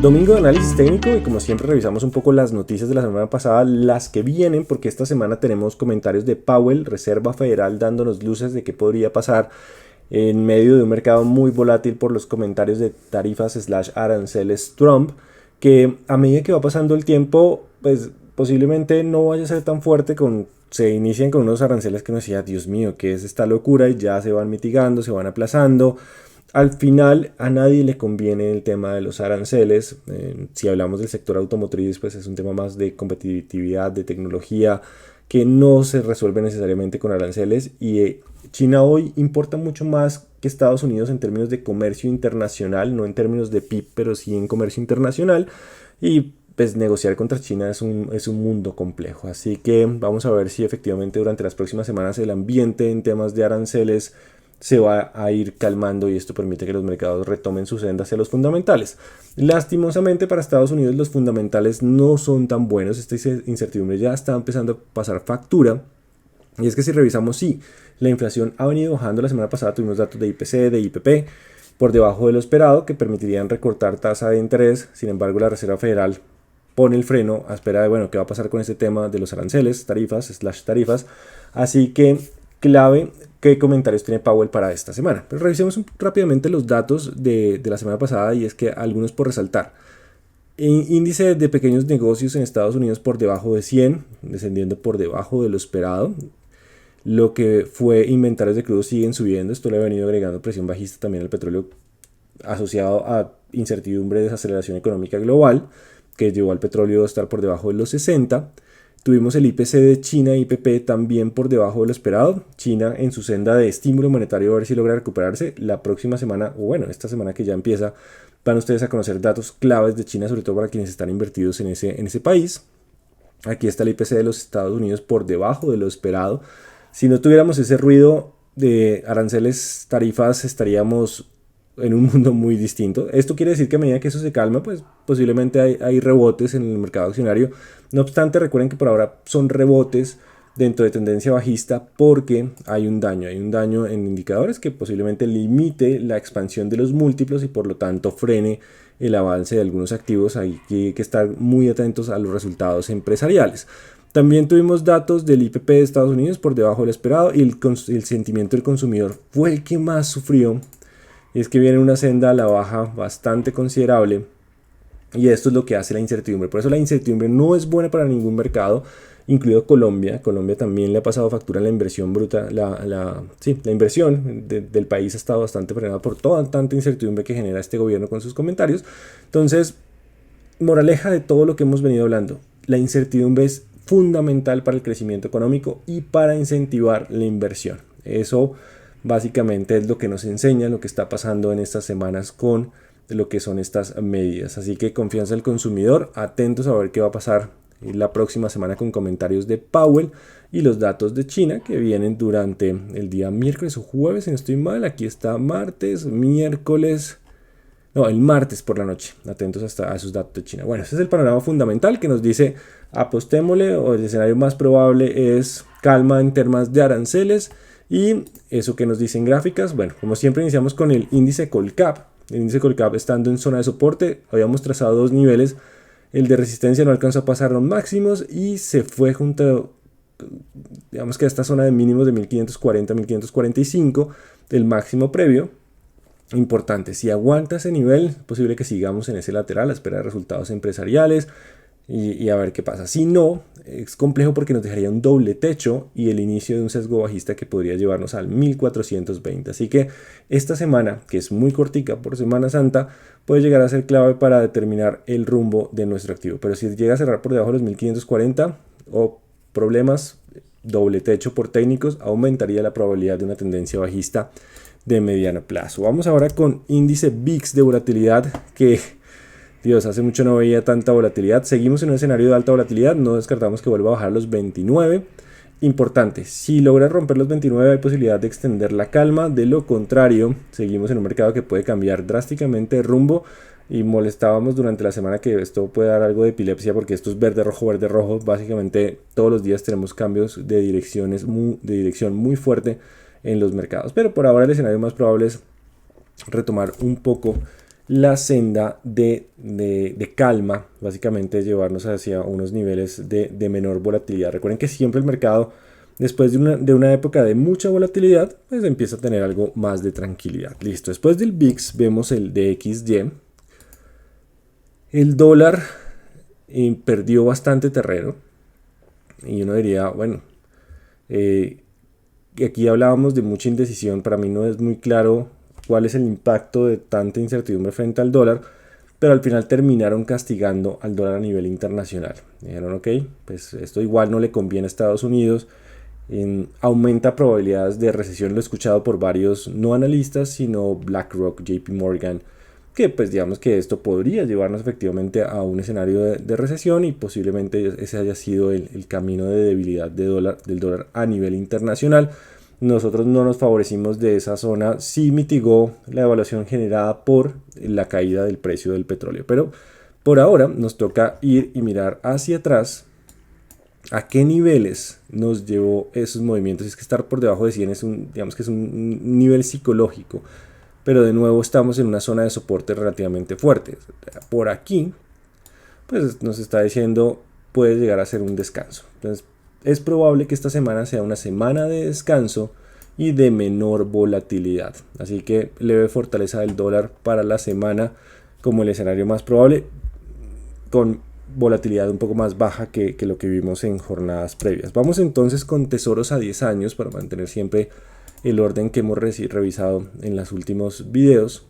Domingo de análisis técnico y como siempre revisamos un poco las noticias de la semana pasada, las que vienen, porque esta semana tenemos comentarios de Powell, Reserva Federal, dándonos luces de qué podría pasar en medio de un mercado muy volátil por los comentarios de tarifas/aranceles Trump, que a medida que va pasando el tiempo, pues posiblemente no vaya a ser tan fuerte. Se inician con unos aranceles que uno decía, Dios mío, ¿qué es esta locura? Y ya se van mitigando, se van aplazando. Al final a nadie le conviene el tema de los aranceles. Si hablamos del sector automotriz, pues es un tema más de competitividad, de tecnología, que no se resuelve necesariamente con aranceles. Y China hoy importa mucho más que Estados Unidos en términos de comercio internacional, no en términos de PIB, pero sí en comercio internacional. Y pues negociar contra China es un mundo complejo. Así que vamos a ver si efectivamente durante las próximas semanas el ambiente en temas de aranceles se va a ir calmando y esto permite que los mercados retomen su senda hacia los fundamentales. Lastimosamente para Estados Unidos los fundamentales no son tan buenos. Esta incertidumbre ya está empezando a pasar factura. Y es que si revisamos, sí, la inflación ha venido bajando. La semana pasada tuvimos datos de IPC, de IPP por debajo de lo esperado que permitirían recortar tasa de interés. Sin embargo, la Reserva Federal pone el freno a espera de, bueno, qué va a pasar con este tema de los aranceles, tarifas. Así que clave, ¿qué comentarios tiene Powell para esta semana? Pero revisemos rápidamente los datos de la semana pasada y es que algunos por resaltar. Índice de pequeños negocios en Estados Unidos por debajo de 100, descendiendo por debajo de lo esperado. Lo que fue inventarios de crudo siguen subiendo. Esto le ha venido agregando presión bajista también al petróleo asociado a incertidumbre de desaceleración económica global, que llevó al petróleo a estar por debajo de los 60. Tuvimos el IPC de China, IPP, también por debajo de lo esperado. China en su senda de estímulo monetario a ver si logra recuperarse. La próxima semana, o bueno, esta semana que ya empieza, van ustedes a conocer datos claves de China, sobre todo para quienes están invertidos en ese país. Aquí está el IPC de los Estados Unidos por debajo de lo esperado. Si no tuviéramos ese ruido de aranceles, tarifas, estaríamos en un mundo muy distinto. Esto quiere decir que a medida que eso se calma, pues posiblemente hay rebotes en el mercado accionario. No obstante, recuerden que por ahora son rebotes dentro de tendencia bajista porque hay un daño en indicadores que posiblemente limite la expansión de los múltiplos y por lo tanto frene el avance de algunos activos. Hay que estar muy atentos a los resultados empresariales. También tuvimos datos del IPP de Estados Unidos por debajo del esperado y el sentimiento del consumidor fue el que más sufrió. Y es que viene una senda a la baja bastante considerable y esto es lo que hace la incertidumbre. Por eso la incertidumbre no es buena para ningún mercado, incluido Colombia. Colombia también le ha pasado factura en la inversión bruta. La inversión del país ha estado bastante frenada por toda tanta incertidumbre que genera este gobierno con sus comentarios. Entonces, moraleja de todo lo que hemos venido hablando, la incertidumbre es fundamental para el crecimiento económico y para incentivar la inversión. Eso básicamente es lo que nos enseña lo que está pasando en estas semanas con lo que son estas medidas. Así que confianza del consumidor, atentos a ver qué va a pasar la próxima semana con comentarios de Powell y los datos de China que vienen durante el día miércoles o jueves, si no estoy mal. Aquí está martes, miércoles, no, el martes por la noche. Atentos a esos datos de China. Bueno, ese es el panorama fundamental que nos dice apostémosle, o el escenario más probable es calma en temas de aranceles. Y eso que nos dicen gráficas, bueno, como siempre iniciamos con el índice Colcap. El índice Colcap estando en zona de soporte, habíamos trazado dos niveles. El de resistencia no alcanzó a pasar los máximos y se fue junto, digamos que a esta zona de mínimos de 1540, 1545, el máximo previo. Importante, si aguanta ese nivel, es posible que sigamos en ese lateral a espera de resultados empresariales y a ver qué pasa. Si no, es complejo porque nos dejaría un doble techo y el inicio de un sesgo bajista que podría llevarnos al 1420. Así que esta semana, que es muy cortica por Semana Santa, puede llegar a ser clave para determinar el rumbo de nuestro activo. Pero si llega a cerrar por debajo de los 1540 o problemas, doble techo por técnicos, aumentaría la probabilidad de una tendencia bajista de mediano plazo. Vamos ahora con índice VIX de volatilidad que, Dios, hace mucho no veía tanta volatilidad. Seguimos en un escenario de alta volatilidad, no descartamos que vuelva a bajar los 29. Importante, si logra romper los 29 hay posibilidad de extender la calma, de lo contrario seguimos en un mercado que puede cambiar drásticamente de rumbo y molestábamos durante la semana que esto puede dar algo de epilepsia porque esto es verde rojo, básicamente todos los días tenemos cambios de dirección muy fuerte en los mercados, pero por ahora el escenario más probable es retomar un poco la senda de calma, básicamente llevarnos hacia unos niveles de menor volatilidad. Recuerden que siempre el mercado, después de una época de mucha volatilidad, pues empieza a tener algo más de tranquilidad. Listo, después del VIX vemos el DXY. El dólar perdió bastante terreno y uno diría, bueno, aquí hablábamos de mucha indecisión. Para mí no es muy claro cuál es el impacto de tanta incertidumbre frente al dólar, pero al final terminaron castigando al dólar a nivel internacional. Dijeron, ok, pues esto igual no le conviene a Estados Unidos, aumenta probabilidades de recesión. Lo he escuchado por varios no analistas, sino BlackRock, JP Morgan, que pues digamos que esto podría llevarnos efectivamente a un escenario de recesión y posiblemente ese haya sido el camino de debilidad del dólar a nivel internacional. Nosotros no nos favorecimos de esa zona, sí mitigó la devaluación generada por la caída del precio del petróleo, pero por ahora nos toca ir y mirar hacia atrás a qué niveles nos llevó esos movimientos. Es que estar por debajo de 100 digamos que es un nivel psicológico, pero de nuevo estamos en una zona de soporte relativamente fuerte. Por aquí, pues nos está diciendo puede llegar a ser un descanso. Entonces, es probable que esta semana sea una semana de descanso y de menor volatilidad. Así que leve fortaleza del dólar para la semana como el escenario más probable, con volatilidad un poco más baja que lo que vimos en jornadas previas. Vamos entonces con tesoros a 10 años para mantener siempre el orden que hemos revisado en los últimos videos.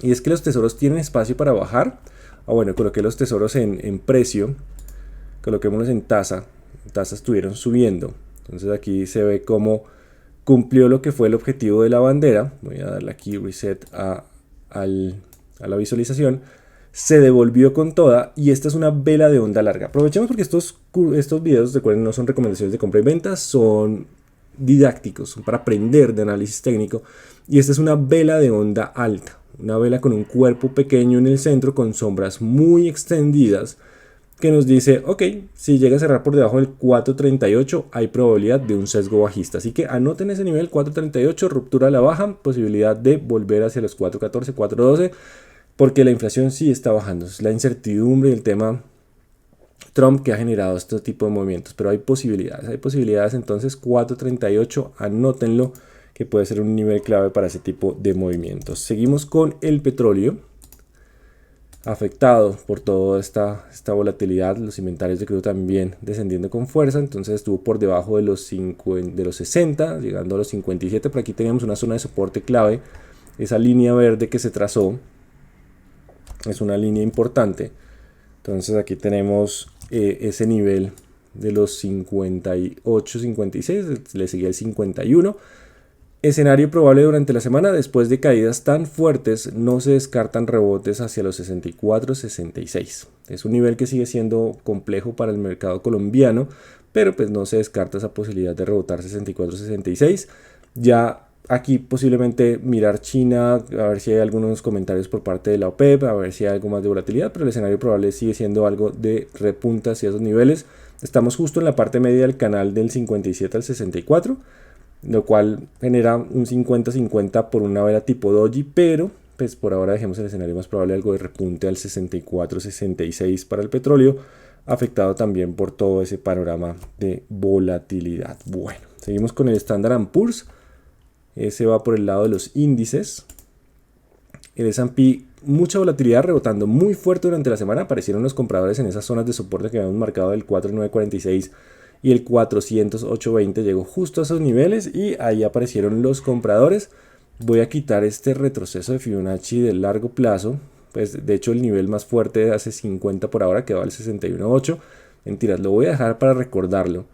Y es que los tesoros tienen espacio para bajar. Bueno, coloqué los tesoros en precio, coloquémoslos en tasa. Tasas estuvieron subiendo, entonces aquí se ve cómo cumplió lo que fue el objetivo de la bandera. Voy a darle aquí reset a la visualización. Se devolvió con toda y esta es una vela de onda larga. Aprovechemos porque estos videos, recuerden, no son recomendaciones de compra y venta, son didácticos, son para aprender de análisis técnico. Y esta es una vela de onda alta, una vela con un cuerpo pequeño en el centro con sombras muy extendidas, que nos dice, ok, si llega a cerrar por debajo del 4.38 hay probabilidad de un sesgo bajista. Así que anoten ese nivel 4.38, ruptura a la baja, posibilidad de volver hacia los 4.14, 4.12, porque la inflación sí está bajando. Es la incertidumbre y el tema Trump que ha generado este tipo de movimientos, pero hay posibilidades, entonces 4.38, anótenlo, que puede ser un nivel clave para ese tipo de movimientos. Seguimos con el petróleo, afectado por toda esta volatilidad. Los inventarios de crudo también descendiendo con fuerza, entonces estuvo por debajo de los 60, llegando a los 57. Por aquí teníamos una zona de soporte clave, esa línea verde que se trazó es una línea importante. Entonces aquí tenemos ese nivel de los 58, 56, le seguía el 51. Escenario probable durante la semana: después de caídas tan fuertes no se descartan rebotes hacia los 64, 66. Es un nivel que sigue siendo complejo para el mercado colombiano, pero pues no se descarta esa posibilidad de rebotar 64, 66. Ya aquí posiblemente mirar China, a ver si hay algunos comentarios por parte de la OPEP, a ver si hay algo más de volatilidad, pero el escenario probable sigue siendo algo de repunta hacia esos niveles. Estamos justo en la parte media del canal del 57 al 64, lo cual genera un 50-50 por una vela tipo doji, pero pues por ahora dejemos el escenario más probable algo de repunte al 64-66 para el petróleo, afectado también por todo ese panorama de volatilidad. Bueno, seguimos con el Standard & Poor's. Ese va por el lado de los índices. El S&P, mucha volatilidad, rebotando muy fuerte durante la semana. Aparecieron los compradores en esas zonas de soporte que habíamos marcado del 4.946 y el 408.20. Llegó justo a esos niveles y ahí aparecieron los compradores. Voy a quitar este retroceso de Fibonacci de largo plazo. Pues de hecho el nivel más fuerte de hace 50 por ahora quedó al 61.8. Mentiras, lo voy a dejar para recordarlo.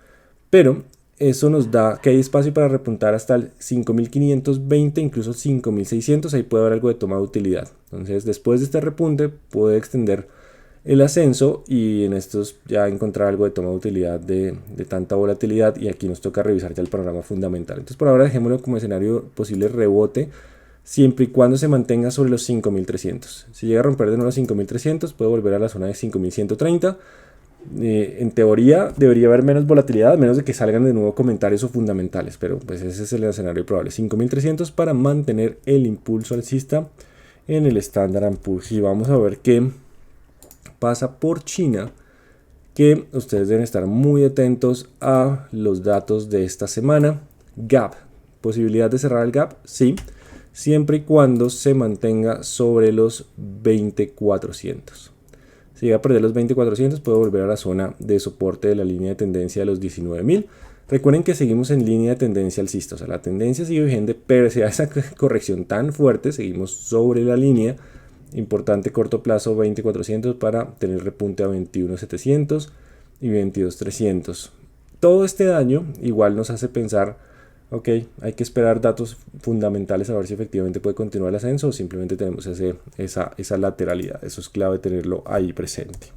Pero eso nos da que hay espacio para repuntar hasta el 5.520, incluso 5.600. Ahí puede haber algo de toma de utilidad. Entonces después de este repunte puede extender el ascenso y en estos ya encontrar algo de toma de utilidad de tanta volatilidad, y aquí nos toca revisar ya el panorama fundamental. Entonces por ahora dejémoslo como escenario posible rebote, siempre y cuando se mantenga sobre los 5.300. Si llega a romper de nuevo los 5.300 puede volver a la zona de 5.130. En teoría debería haber menos volatilidad, a menos de que salgan de nuevo comentarios o fundamentales, pero pues ese es el escenario probable. 5.300 para mantener el impulso alcista en el Standard & Poor's. Y vamos a ver qué pasa por China, que ustedes deben estar muy atentos a los datos de esta semana. Gap, posibilidad de cerrar el gap, sí, siempre y cuando se mantenga sobre los 20,400. Si llega a perder los 20,400 puede volver a la zona de soporte de la línea de tendencia de los 19.000. Recuerden que seguimos en línea de tendencia alcista, o sea, la tendencia sigue vigente, pero si hay esa corrección tan fuerte, seguimos sobre la línea. Importante corto plazo 20,400 para tener repunte a 21,700 y 22,300. Todo este daño igual nos hace pensar, ok, hay que esperar datos fundamentales a ver si efectivamente puede continuar el ascenso o simplemente tenemos esa lateralidad. Eso es clave tenerlo ahí presente.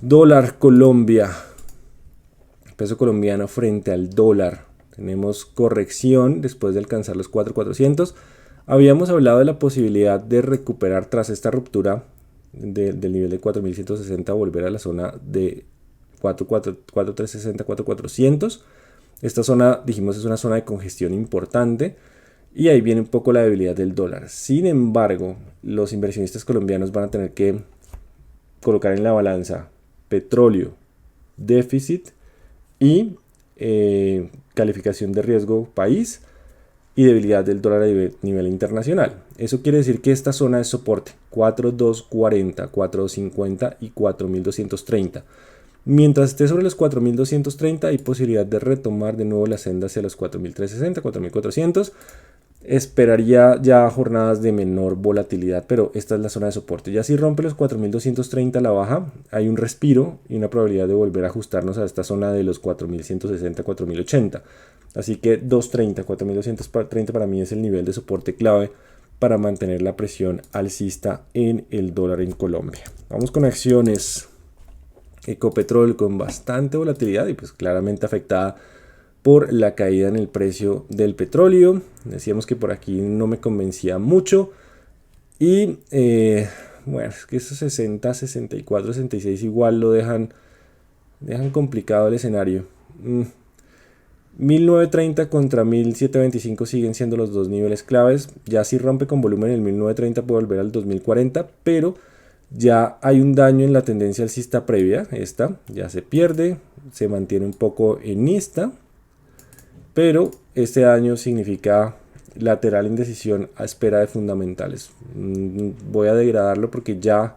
Dólar Colombia. Peso colombiano frente al dólar. Tenemos corrección después de alcanzar los 4,400. Habíamos hablado de la posibilidad de recuperar tras esta ruptura del nivel de 4.160, volver a la zona de 4.360, 4.400. Esta zona, dijimos, es una zona de congestión importante y ahí viene un poco la debilidad del dólar. Sin embargo, los inversionistas colombianos van a tener que colocar en la balanza petróleo, déficit y calificación de riesgo país y debilidad del dólar a nivel internacional. Eso quiere decir que esta zona de soporte 4.240, 4.250 y 4.230. Mientras esté sobre los 4.230 hay posibilidad de retomar de nuevo la senda hacia los 4.360, 4.400. Esperaría ya jornadas de menor volatilidad, pero esta es la zona de soporte. Ya si rompe los 4.230 a la baja, hay un respiro y una probabilidad de volver a ajustarnos a esta zona de los 4.160, 4.080. Así que 230, 4.230 para mí es el nivel de soporte clave para mantener la presión alcista en el dólar en Colombia. Vamos con acciones. Ecopetrol con bastante volatilidad y pues claramente afectada por la caída en el precio del petróleo. Decíamos que por aquí no me convencía mucho. Y bueno, es que esos 60, 64, 66 igual lo dejan complicado el escenario. 1930 contra 1725 siguen siendo los dos niveles claves. Ya si rompe con volumen el 1930 puede volver al 2040, pero ya hay un daño en la tendencia alcista previa. Esta ya se pierde, se mantiene un poco en esta, pero este daño significa lateral indecisión a espera de fundamentales. Voy a degradarlo porque ya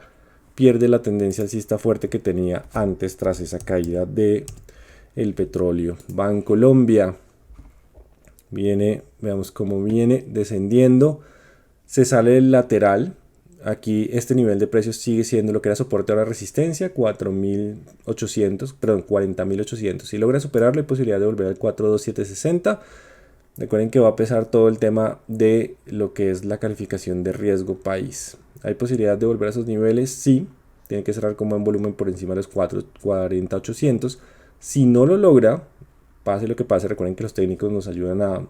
pierde la tendencia alcista fuerte que tenía antes tras esa caída de el petróleo. Bancolombia viene, veamos cómo viene descendiendo, se sale del lateral. Aquí este nivel de precios sigue siendo lo que era soporte, ahora resistencia, 40.800. Si logra superarlo hay posibilidad de volver al 42760. Recuerden que va a pesar todo el tema de lo que es la calificación de riesgo país. ¿Hay posibilidad de volver a esos niveles? Sí. Tiene que cerrar con buen volumen por encima de los 440.800. Si no lo logra, pase lo que pase, recuerden que los técnicos nos ayudan a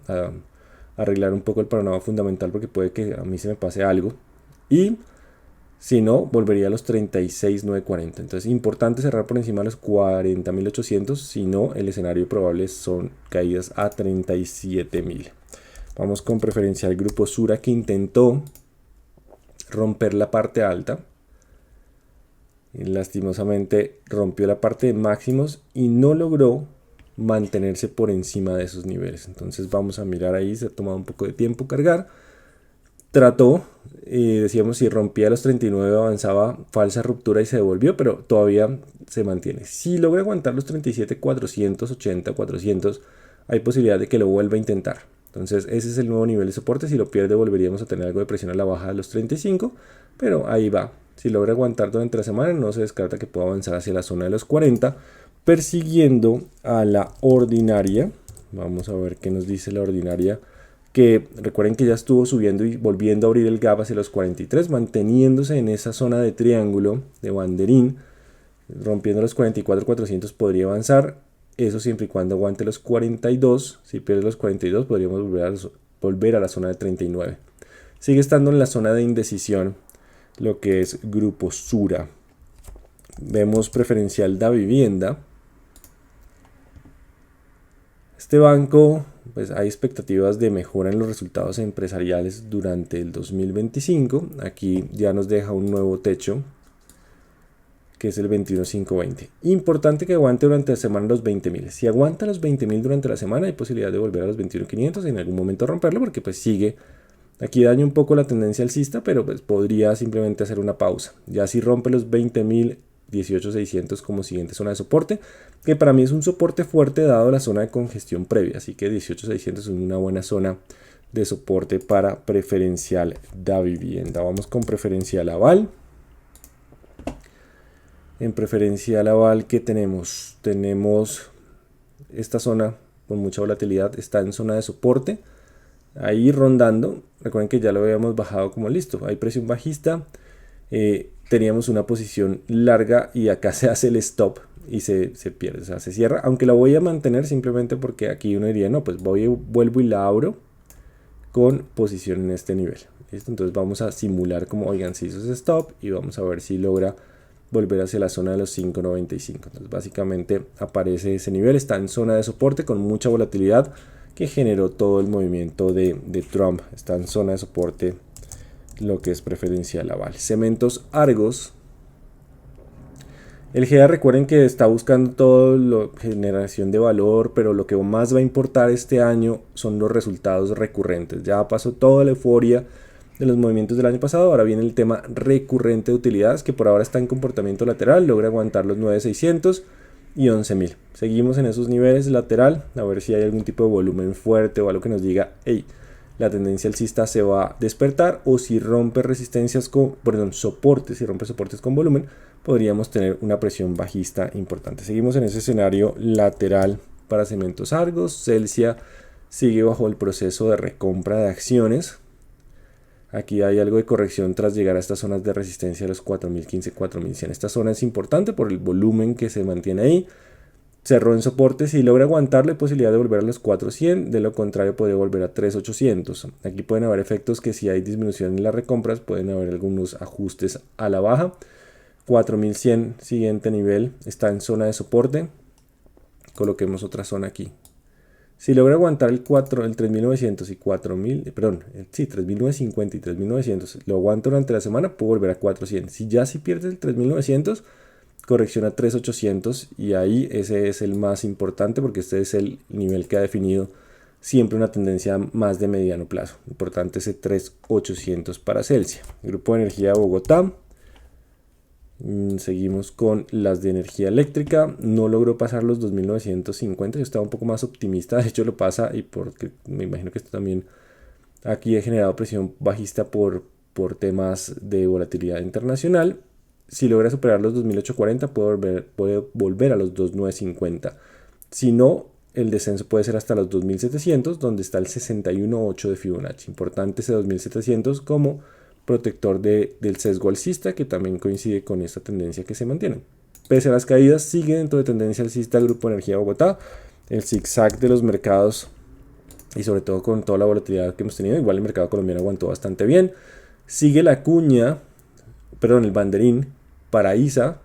arreglar un poco el panorama fundamental porque puede que a mí se me pase algo. Y si no, volvería a los 36.940. Entonces, importante cerrar por encima de los 40.800. Si no, el escenario probable son caídas a 37.000. Vamos con preferencial Grupo Sura, que intentó romper la parte alta. Y lastimosamente rompió la parte de máximos y no logró mantenerse por encima de esos niveles. Entonces vamos a mirar ahí, se ha tomado un poco de tiempo cargar. Trató, decíamos, si rompía los 39 avanzaba falsa ruptura y se devolvió, pero todavía se mantiene. Si logra aguantar los 37.480, 400, hay posibilidad de que lo vuelva a intentar. Entonces ese es el nuevo nivel de soporte. Si lo pierde volveríamos a tener algo de presión a la baja de los 35, pero ahí va. Si logra aguantar durante la semana no se descarta que pueda avanzar hacia la zona de los 40, persiguiendo a la ordinaria. Vamos a ver qué nos dice la ordinaria, que recuerden que ya estuvo subiendo y volviendo a abrir el gap hacia los 43, manteniéndose en esa zona de triángulo de banderín, rompiendo los 44.400 podría avanzar, eso siempre y cuando aguante los 42. Si pierde los 42 podríamos volver a la zona de 39. Sigue estando en la zona de indecisión lo que es Grupo Sura. Vemos preferencial da vivienda. Este banco, pues hay expectativas de mejora en los resultados empresariales durante el 2025. Aquí ya nos deja un nuevo techo, que es el 21.520. Importante que aguante durante la semana los 20.000. Si aguanta los 20.000 durante la semana, hay posibilidad de volver a los 21.500 y en algún momento romperlo, porque pues sigue. Aquí daña un poco la tendencia alcista, pero pues podría simplemente hacer una pausa. Ya si rompe los 20.000, 18.600 como siguiente zona de soporte, que para mí es un soporte fuerte dado la zona de congestión previa, así que 18.600 es una buena zona de soporte para preferencial da vivienda. Vamos con preferencial aval. En preferencial aval, ¿qué tenemos? Tenemos esta zona con mucha volatilidad, está en zona de soporte, ahí rondando. Recuerden que ya lo habíamos bajado como listo, hay presión bajista, teníamos una posición larga y acá se hace el stop y se pierde, o sea, se cierra, aunque la voy a mantener simplemente porque aquí uno diría, no, pues vuelvo y la abro con posición en este nivel. ¿Listo? Entonces vamos a simular como, oigan, se hizo ese stop y vamos a ver si logra volver hacia la zona de los 5.95. Entonces básicamente aparece ese nivel, está en zona de soporte con mucha volatilidad que generó todo el movimiento de Trump. Está en zona de soporte lo que es preferencial aval. Cementos Argos. El GEA, recuerden que está buscando todo lo generación de valor, pero lo que más va a importar este año son los resultados recurrentes. Ya pasó toda la euforia de los movimientos del año pasado, ahora viene el tema recurrente de utilidades, que por ahora está en comportamiento lateral, logra aguantar los 9.600 y 11.000. Seguimos en esos niveles lateral, a ver si hay algún tipo de volumen fuerte o algo que nos diga, hey, la tendencia alcista se va a despertar, o si rompe resistencias soportes, si rompe soportes con volumen, podríamos tener una presión bajista importante. Seguimos en ese escenario lateral para Cementos Argos. Celsia sigue bajo el proceso de recompra de acciones. Aquí hay algo de corrección tras llegar a estas zonas de resistencia a los 4.015, 4.100. Esta zona es importante por el volumen que se mantiene ahí. Cerró en soporte, si logra aguantar la posibilidad de volver a los 4.100, de lo contrario podría volver a 3.800. Aquí pueden haber efectos que si hay disminución en las recompras, pueden haber algunos ajustes a la baja. 4.100, siguiente nivel, está en zona de soporte. Coloquemos otra zona aquí. Si logra aguantar el 3.900 y 4.000, perdón, sí, 3.950 y 3.900, lo aguanta durante la semana, puedo volver a 4.100. Si pierde el 3.900, corrección a 3.800 y ahí ese es el más importante porque este es el nivel que ha definido siempre una tendencia más de mediano plazo. Importante ese 3.800 para Celsia. Grupo de Energía de Bogotá. Seguimos con las de energía eléctrica. No logró pasar los 2.950. Yo estaba un poco más optimista. De hecho lo pasa y porque me imagino que esto también aquí ha generado presión bajista por temas de volatilidad internacional. Si logra superar los 2.840 puede volver a los 2.950. Si no, el descenso puede ser hasta los 2.700, donde está el 61.8 de Fibonacci. Importante ese 2.700 como protector del sesgo alcista, que también coincide con esta tendencia que se mantiene. Pese a las caídas, sigue dentro de tendencia alcista el Grupo Energía de Bogotá. El zigzag de los mercados y sobre todo con toda la volatilidad que hemos tenido, igual el mercado colombiano aguantó bastante bien. Sigue la cuña, el banderín para ISA.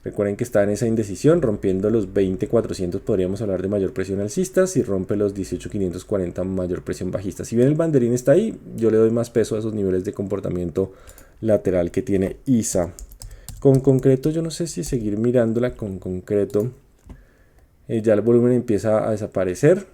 Recuerden que está en esa indecisión, rompiendo los 20.400 podríamos hablar de mayor presión alcista, si rompe los 18.540 mayor presión bajista. Si bien el banderín está ahí, yo le doy más peso a esos niveles de comportamiento lateral que tiene ISA. Con concreto, yo no sé si seguir mirándola con concreto, ya el volumen empieza a desaparecer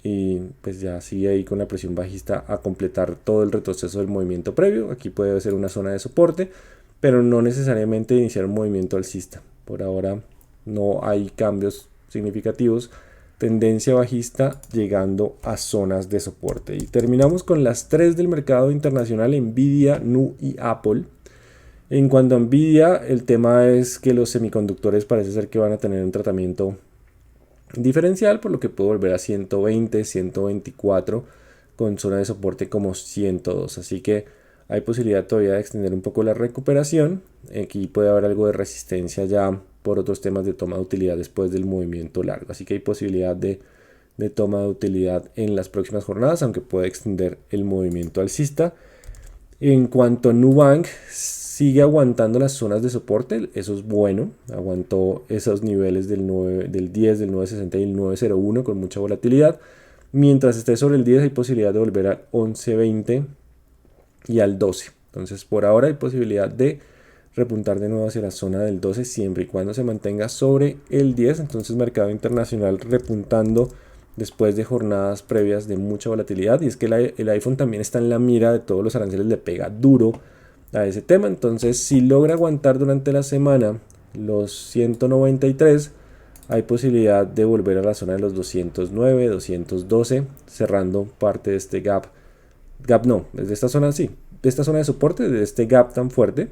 y pues ya sigue ahí con la presión bajista a completar todo el retroceso del movimiento previo. Aquí puede ser una zona de soporte, pero no necesariamente iniciar un movimiento alcista. Por ahora no hay cambios significativos. Tendencia bajista llegando a zonas de soporte. Y terminamos con las tres del mercado internacional: Nvidia, NU y Apple. En cuanto a Nvidia, el tema es que los semiconductores parece ser que van a tener un tratamiento diferencial, por lo que puede volver a 120, 124 con zona de soporte como 102. Así que hay posibilidad todavía de extender un poco la recuperación. Aquí puede haber algo de resistencia ya por otros temas de toma de utilidad después del movimiento largo. Así que hay posibilidad de toma de utilidad en las próximas jornadas, aunque puede extender el movimiento alcista. En cuanto a Nubank, sigue aguantando las zonas de soporte, eso es bueno, aguantó esos niveles del 10, del 960 y el 901 con mucha volatilidad. Mientras esté sobre el 10 hay posibilidad de volver al 11.20 y al 12. Entonces por ahora hay posibilidad de repuntar de nuevo hacia la zona del 12 siempre y cuando se mantenga sobre el 10. Entonces mercado internacional repuntando después de jornadas previas de mucha volatilidad. Y es que el iPhone también está en la mira de todos los aranceles, le pega duro a ese tema. Entonces si logra aguantar durante la semana los 193, hay posibilidad de volver a la zona de los 209, 212, cerrando parte de este gap no, desde esta zona sí, de esta zona de soporte, de este gap tan fuerte.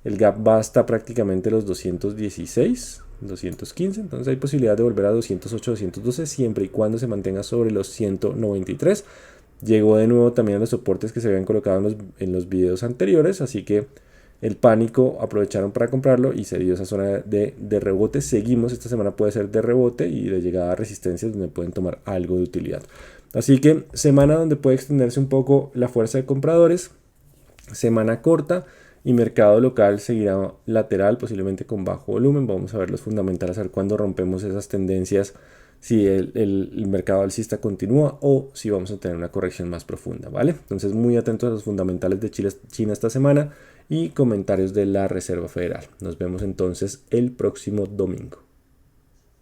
El gap va hasta prácticamente los 216, 215, entonces hay posibilidad de volver a 208, 212 siempre y cuando se mantenga sobre los 193. Llegó de nuevo también a los soportes que se habían colocado en los videos anteriores, así que el pánico aprovecharon para comprarlo y se dio esa zona de rebote. Seguimos, esta semana puede ser de rebote y de llegada a resistencias donde pueden tomar algo de utilidad. Así que semana donde puede extenderse un poco la fuerza de compradores, semana corta y mercado local seguirá lateral, posiblemente con bajo volumen. Vamos a ver los fundamentales, a ver cuándo rompemos esas tendencias, si el mercado alcista continúa o si vamos a tener una corrección más profunda, ¿vale? Entonces muy atentos a los fundamentales de China esta semana y comentarios de la Reserva Federal. Nos vemos entonces el próximo domingo.